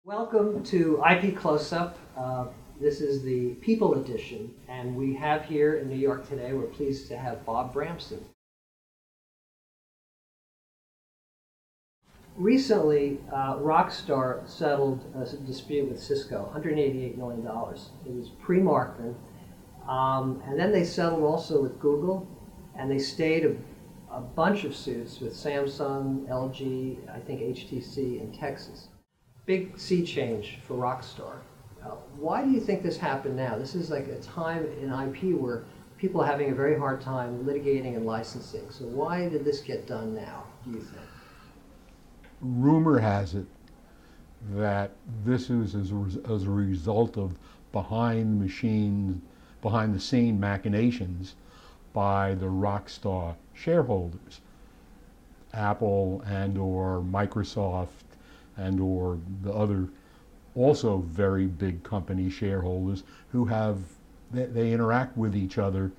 Welcome to IP CloseUp. This is the People Edition, and we have here in New York today, we're pleased to have Bob Bramson. Recently, Rockstar settled a dispute with Cisco, $188 million. It was pre-Markman, and then they settled also with Google, and they stayed a bunch of suits with Samsung, LG, I think HTC, and Texas. Big sea change for Rockstar. Why do you think this happened now? This is like a time in IP where people are having a very hard time litigating and licensing. So why did this get done now, do you think? Rumor has it that this is as a result of behind the scene machinations by the Rockstar shareholders, Apple and or Microsoft and or the other also very big company shareholders who they interact with each other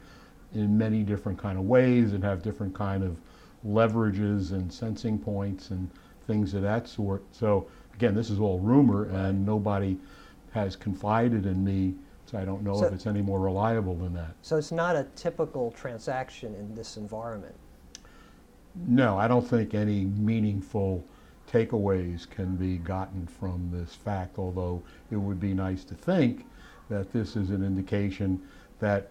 in many different kind of ways and have different kind of leverages and sensing points and things of that sort. So again, this is all rumor and nobody has confided in me, so I don't know if it's any more reliable than that. So it's not a typical transaction in this environment? No, I don't think any meaningful takeaways can be gotten from this fact, although it would be nice to think that this is an indication that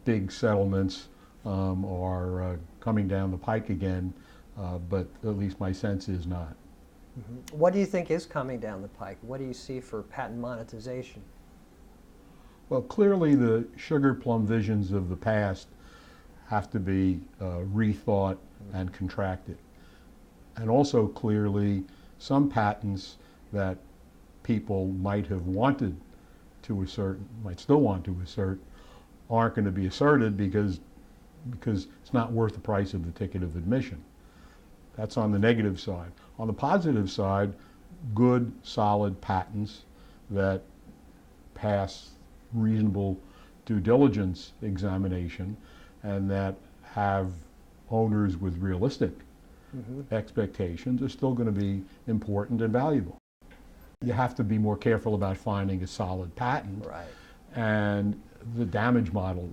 big settlements are coming down the pike again, but at least my sense is not. Mm-hmm. What do you think is coming down the pike? What do you see for patent monetization? Well, clearly the sugar plum visions of the past have to be rethought and contracted. And also clearly some patents that people might have wanted to assert, might still want to assert, aren't going to be asserted because it's not worth the price of the ticket of admission. That's on the negative side. On the positive side, good, solid patents that pass reasonable due diligence examination and that have owners with realistic expectations are still going to be important and valuable. You have to be more careful about finding a solid patent. Right. And the damage model.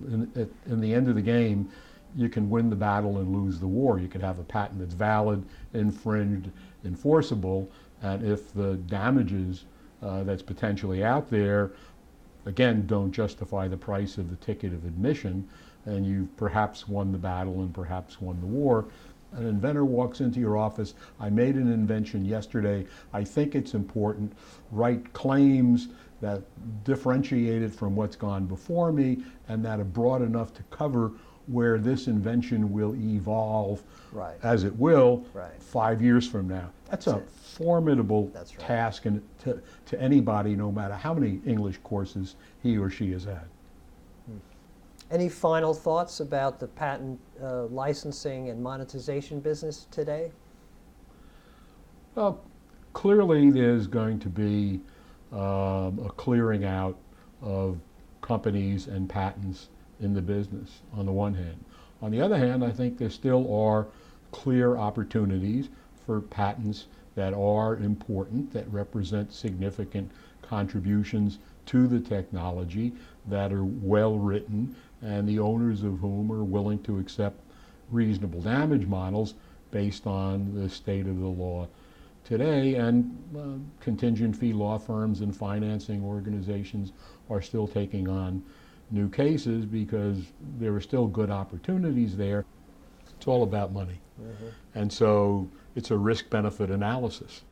In the end of the game, you can win the battle and lose the war. You could have a patent that's valid, infringed, enforceable, and if the damages that's potentially out there, again, don't justify the price of the ticket of admission, and you've perhaps won the battle and perhaps won the war. An inventor walks into your office, I made an invention yesterday, I think it's important, write claims that differentiate it from what's gone before me and that are broad enough to cover where this invention will evolve as it will 5 years from now. That's a formidable task and to anybody, no matter how many English courses he or she has had. Any final thoughts about the patent licensing and monetization business today? Well, clearly there's going to be a clearing out of companies and patents in the business on the one hand. On the other hand, I think there still are clear opportunities for patents that are important, that represent significant contributions to the technology, that are well written, and the owners of whom are willing to accept reasonable damage models based on the state of the law today. And contingent fee law firms and financing organizations are still taking on new cases because there are still good opportunities there. It's all about money. And so it's a risk-benefit analysis.